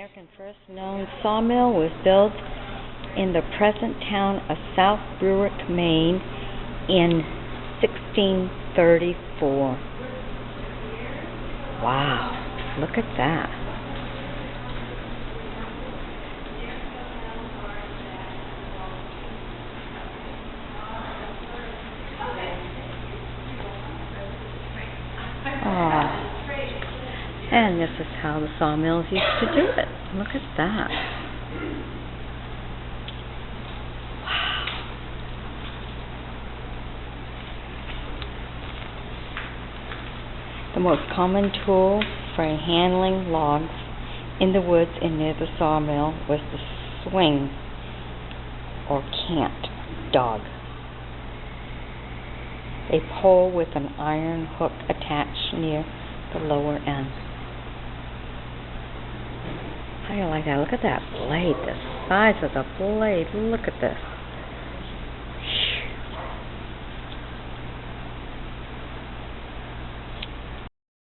American first known sawmill was built in the present town of South Berwick, Maine in 1634. Wow, look at that. And this is how the sawmills used to do it. Look at that. Wow. The most common tool for handling logs in the woods and near the sawmill was the swing or cant dog, a pole with an iron hook attached near the lower end. How do you like that? Look at that blade, the size of the blade. Look at this.